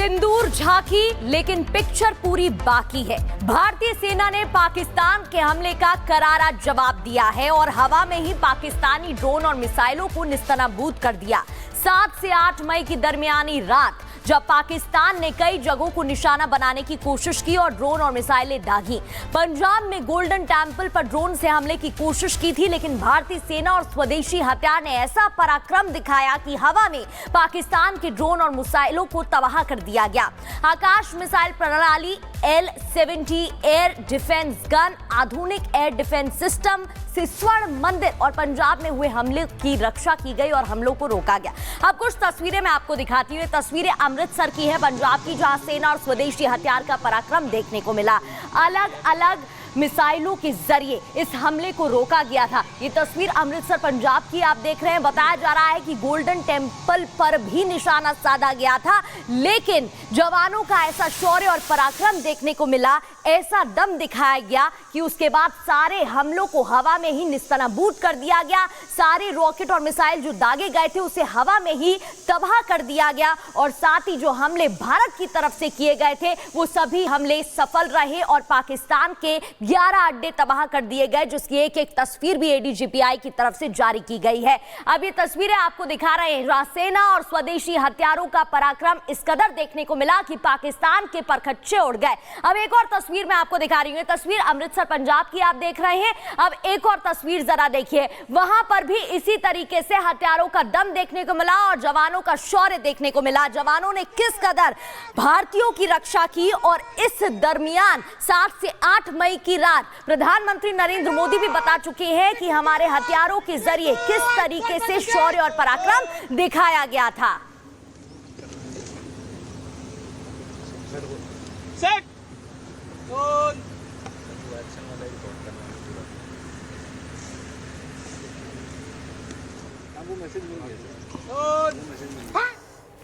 सिंदूर झांकी लेकिन पिक्चर पूरी बाकी है। भारतीय सेना ने पाकिस्तान के हमले का करारा जवाब दिया है और हवा में ही पाकिस्तानी ड्रोन और मिसाइलों को निस्तनाबूद कर दिया। 7 से 8 मई की दरमियानी रात जब पाकिस्तान ने कई जगहों को निशाना बनाने की कोशिश की और ड्रोन और मिसाइलें दागी। पंजाब में गोल्डन टेंपल पर ड्रोन से हमले की कोशिश की थी, लेकिन भारतीय सेना और स्वदेशी हथियार ने ऐसा पराक्रम दिखाया कि हवा में पाकिस्तान के ड्रोन और मिसाइलों को तबाह कर दिया गया। आकाश मिसाइल प्रणाली L-70 एयर डिफेंस गन, आधुनिक एयर डिफेंस सिस्टम से स्वर्ण मंदिर और पंजाब में हुए हमले की रक्षा की गई और हमलों को रोका गया। अब कुछ तस्वीरें मैं आपको दिखाती हूँ। तस्वीरें अमृतसर की है, पंजाब की, जहां सेना और स्वदेशी हथियार का पराक्रम देखने को मिला। अलग अलग मिसाइलों के जरिए इस हमले को रोका गया था। ये तस्वीर अमृतसर पंजाब की आप देख रहे हैं। बताया जा रहा है कि गोल्डन टेंपल पर भी निशाना साधा गया था, लेकिन जवानों का ऐसा शौर्य और पराक्रम देखने को मिला, ऐसा दम दिखाया गया कि उसके बाद सारे हमलों को हवा में ही निस्तनाबूद कर दिया गया। सारे रॉकेट और मिसाइल जो दागे गए थे उसे हवा में ही तबाह कर दिया गया और साथ ही जो हमले भारत की तरफ से किए गए थे वो सभी हमले सफल रहे और पाकिस्तान के 11 अड्डे तबाह कर दिए गए, जिसकी एक एक तस्वीर भी ADGPI की तरफ से जारी की गई है। अब ये तस्वीरें आपको दिखा रहे हैं, जहां सेना और स्वदेशी हथियारों का पराक्रम इस कदर देखने को मिला कि पाकिस्तान के परखच्चे उड़ गए। अब एक और तस्वीर मैं आपको दिखा रही हूँ। तस्वीर अमृतसर पंजाब की आप देख रहे हैं। अब एक और तस्वीर जरा देखिए, वहां पर भी इसी तरीके से हथियारों का दम देखने को मिला और जवानों का शौर्य देखने को मिला। जवानों ने किस कदर भारतीयों की रक्षा की और इस दरमियान 7 से 8 मई की रात प्रधानमंत्री नरेंद्र मोदी भी बता चुके हैं कि हमारे हथियारों के जरिए किस तरीके से शौर्य और पराक्रम दिखाया गया था। सेट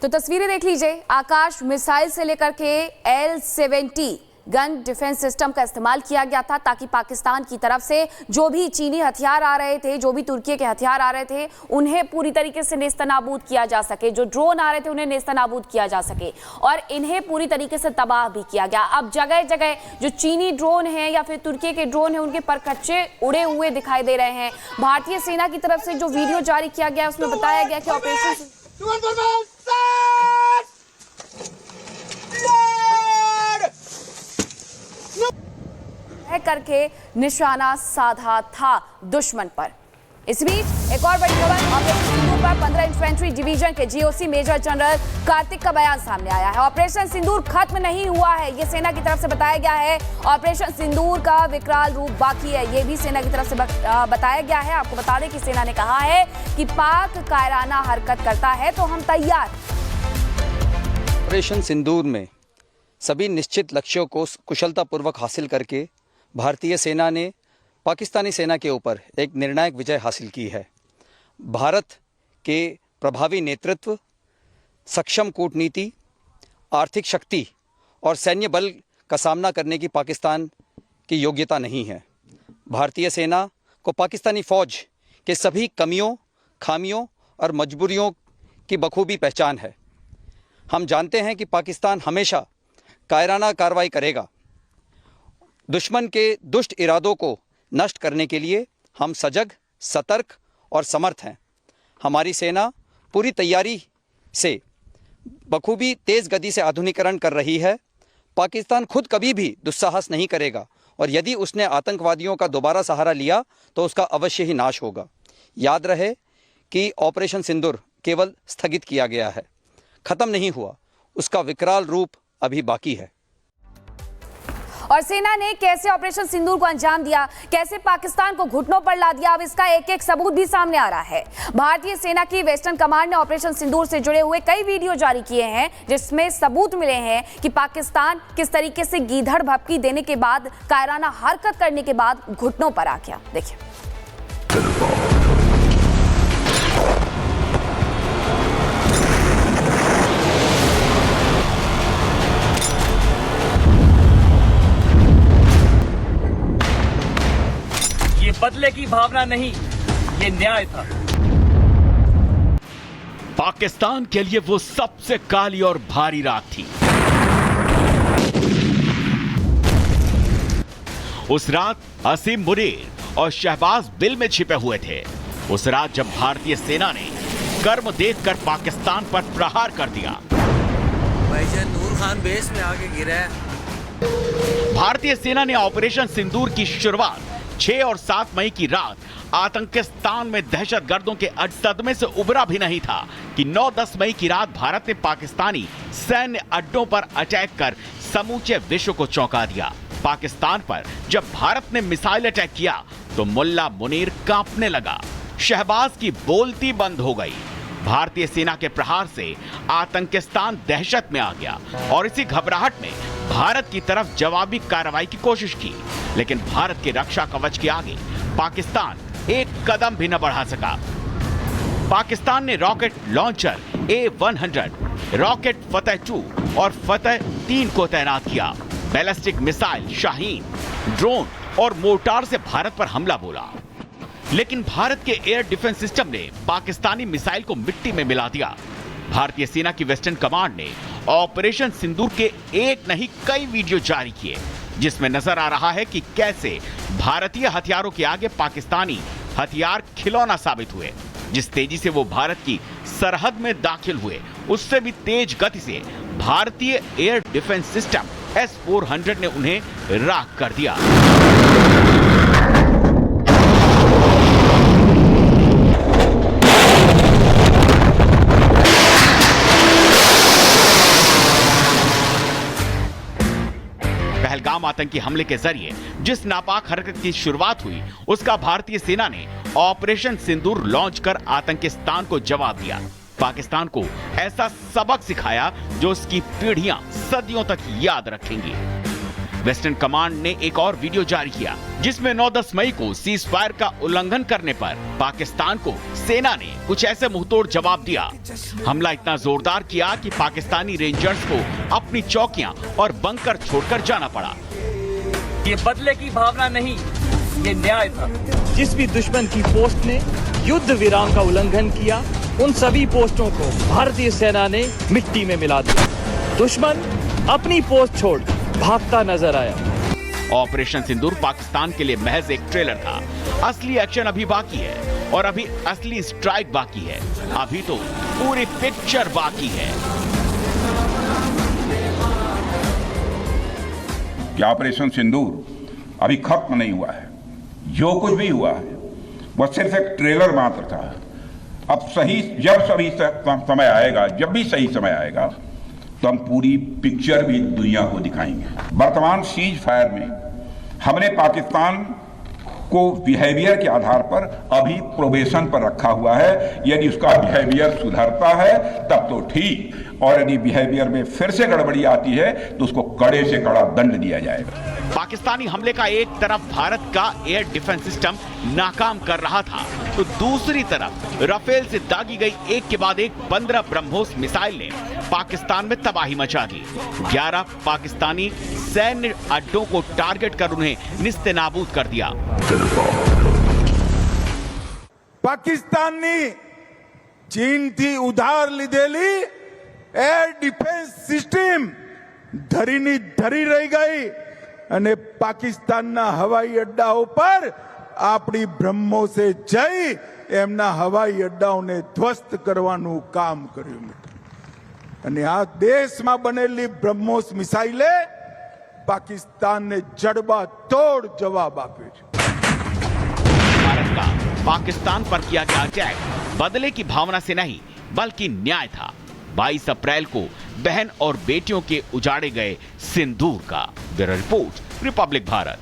तो तस्वीरें देख लीजिए। आकाश मिसाइल से लेकर के L-70 गन डिफेंस सिस्टम का इस्तेमाल किया गया था ताकि पाकिस्तान की तरफ से जो भी चीनी हथियार आ रहे थे, जो भी तुर्की के हथियार आ रहे थे, उन्हें पूरी तरीके से नेस्तनाबूद किया जा सके। जो ड्रोन आ रहे थे उन्हें नेस्तनाबूद किया जा सके और इन्हें पूरी तरीके से तबाह भी किया गया। अब जगह जगह जो चीनी ड्रोन हैं या फिर तुर्की के ड्रोन हैं उनके परखच्चे उड़े हुए दिखाई दे रहे हैं। भारतीय सेना की तरफ से जो वीडियो जारी किया गया उसमें बताया गया कि ऑपरेशन करके निशाना साधा था दुश्मन पर। इस बीच एक और बड़ी खबर, ऑपरेशन सिंदूर पर 15 इन्फेंट्री डिवीजन के GOC मेजर जनरल कार्तिक का बयान सामने आया है। ऑपरेशन सिंदूर खत्म नहीं हुआ है, ये सेना की तरफ से बताया गया है। ऑपरेशन सिंदूर का विकराल रूप बाकी है, ये भी सेना की तरफ से बताया गया है। आपको बता दें कि सेना ने कहा है कि पाक कायराना हरकत करता है तो हम तैयार। ऑपरेशन सिंदूर में सभी निश्चित लक्ष्यों को कुशलतापूर्वक हासिल करके भारतीय सेना ने पाकिस्तानी सेना के ऊपर एक निर्णायक विजय हासिल की है। भारत के प्रभावी नेतृत्व, सक्षम कूटनीति, आर्थिक शक्ति और सैन्य बल का सामना करने की पाकिस्तान की योग्यता नहीं है। भारतीय सेना को पाकिस्तानी फ़ौज के सभी कमियों, खामियों और मजबूरियों की बखूबी पहचान है। हम जानते हैं कि पाकिस्तान हमेशा कायराना कार्रवाई करेगा। दुश्मन के दुष्ट इरादों को नष्ट करने के लिए हम सजग, सतर्क और समर्थ हैं। हमारी सेना पूरी तैयारी से बखूबी तेज़ गति से आधुनिकीकरण कर रही है। पाकिस्तान खुद कभी भी दुस्साहस नहीं करेगा और यदि उसने आतंकवादियों का दोबारा सहारा लिया तो उसका अवश्य ही नाश होगा। याद रहे कि ऑपरेशन सिंदूर केवल स्थगित किया गया है, ख़त्म नहीं हुआ, उसका विकराल रूप अभी बाकी है। और सेना ने कैसे ऑपरेशन सिंदूर को अंजाम दिया, कैसे पाकिस्तान को घुटनों पर ला दिया, अब इसका एक एक सबूत भी सामने आ रहा है। भारतीय सेना की वेस्टर्न कमांड ने ऑपरेशन सिंदूर से जुड़े हुए कई वीडियो जारी किए हैं जिसमें सबूत मिले हैं कि पाकिस्तान किस तरीके से गीधड़ भपकी देने के बाद, कायराना हरकत करने के बाद घुटनों पर आ गया। देखिए। बदले की भावना नहीं, ये न्याय था। पाकिस्तान के लिए वो सबसे काली और भारी रात थी। उस रात असीम मुनीर और शहबाज बिल में छिपे हुए थे। उस रात जब भारतीय सेना ने कर्म देखकर पाकिस्तान पर प्रहार कर दिया। भाईजान नूर खान बेस में आके गिरा है। भारतीय सेना ने ऑपरेशन सिंदूर की शुरुआत 6 और 7 मई की रात आतंकिस्तान में दहशतगर्दों के सदमे से उबरा भी नहीं था कि 9-10 मई की रात भारत ने पाकिस्तानी सैन्य अड्डों पर अटैक कर समूचे विश्व को चौंका दिया। पाकिस्तान पर जब भारत ने मिसाइल अटैक किया तो मुल्ला मुनीर कांपने लगा। शहबाज की बोलती बंद हो गई। भारतीय सेना के प्रहार से आतंकिस्तान दहशत में आ गया और इसी घबराहट में भारत की तरफ जवाबी कार्रवाई की कोशिश की, लेकिन भारत के रक्षा कवच के आगे पाकिस्तान एक कदम भी न बढ़ा सका। पाकिस्तान ने रॉकेट लॉन्चर A-100, रॉकेट फतेह 2 और फतेह 3 को तैनात किया। बैलिस्टिक मिसाइल शाहीन, ड्रोन और मोर्टार से भारत पर हमला बोला, लेकिन भारत के एयर डिफेंस सिस्टम ने पाकिस्तानी मिसाइल को मिट्टी में मिला दिया। भारतीय सेना की वेस्टर्न कमांड ने ऑपरेशन सिंदूर के एक नहीं कई वीडियो जारी किए, जिसमें नजर आ रहा है कि कैसे भारतीय हथियारों के आगे पाकिस्तानी हथियार खिलौना साबित हुए। जिस तेजी से वो भारत की सरहद में दाखिल हुए, उससे भी तेज गति से भारतीय एयर डिफेंस सिस्टम S-400 ने उन्हें राख कर दिया। पहलगाम आतंकी हमले के जरिए जिस नापाक हरकत की शुरुआत हुई, उसका भारतीय सेना ने ऑपरेशन सिंदूर लॉन्च कर आतंकिस्तान को जवाब दिया। पाकिस्तान को ऐसा सबक सिखाया जो उसकी पीढ़ियां सदियों तक याद रखेंगी। वेस्टर्न कमांड ने एक और वीडियो जारी किया, जिसमें 9-10 मई को सीज फायर का उल्लंघन करने पर पाकिस्तान को सेना ने कुछ ऐसे मुंहतोड़ जवाब दिया। हमला इतना जोरदार किया कि पाकिस्तानी रेंजर्स को अपनी चौकियां और बंकर छोड़कर जाना पड़ा। ये बदले की भावना नहीं, ये न्याय था। जिस भी दुश्मन की पोस्ट ने युद्ध विराम का उल्लंघन किया, उन सभी पोस्टों को भारतीय सेना ने मिट्टी में मिला दिया। दुश्मन अपनी पोस्ट छोड़ भागता नजर आया। ऑपरेशन सिंदूर पाकिस्तान के लिए महज एक ट्रेलर था। असली एक्शन अभी बाकी है और अभी असली स्ट्राइक बाकी है। अभी तो पूरी पिक्चर बाकी है। कि ऑपरेशन सिंदूर अभी खत्म नहीं हुआ है। जो कुछ भी हुआ है वह सिर्फ एक ट्रेलर मात्र था। अब जब समय आएगा, जब भी सही समय आएगा, तो हम पूरी पिक्चर भी दुनिया को दिखाएंगे। वर्तमान सीज फायर में हमने पाकिस्तान को बिहेवियर के आधार पर अभी प्रोबेशन पर रखा हुआ है। यदि उसका बिहेवियर सुधरता है तब तो ठीक, और यदि बिहेवियर में फिर से गड़बड़ी आती है तो उसको कड़े से कड़ा दंड दिया जाएगा। पाकिस्तानी हमले का एक तरफ भारत का एयर डिफेंस सिस्टम नाकाम कर रहा था, तो दूसरी तरफ राफेल से दागी गई एक के बाद एक 15 ब्रह्मोस मिसाइल ने पाकिस्तान में तबाही मचा दी। 11 पाकिस्तानी सैन्य अड्डों को टारगेट कर उन्हें निस्तेनाबूद कर दिया। पाकिस्तानी चीन थी उधार लीधेली एयर डिफेंस सिस्टम धरीनी धरी रही गई અને પાકિસ્તાનના હવાઈ અડ્ડાઓ પર આપણી બ્રહ્મોસે જઈ એમના હવાઈ અડ્ડાઓને ધ્વસ્ત કરવાનું કામ કર્યું અને આ દેશમાં બનેલી બ્રહ્મોસ મિસાઇલે પાકિસ્તાનને જડબાતોડ જવાબ આપ્યો છે। भारत का पाकिस्तान पर किया गया अटैक बदले की भावना से नहीं बल्कि न्याय था। 22 अप्रैल को बहन और बेटियों के उजाड़े गए सिंदूर का। Bureau report, Republic Bharat.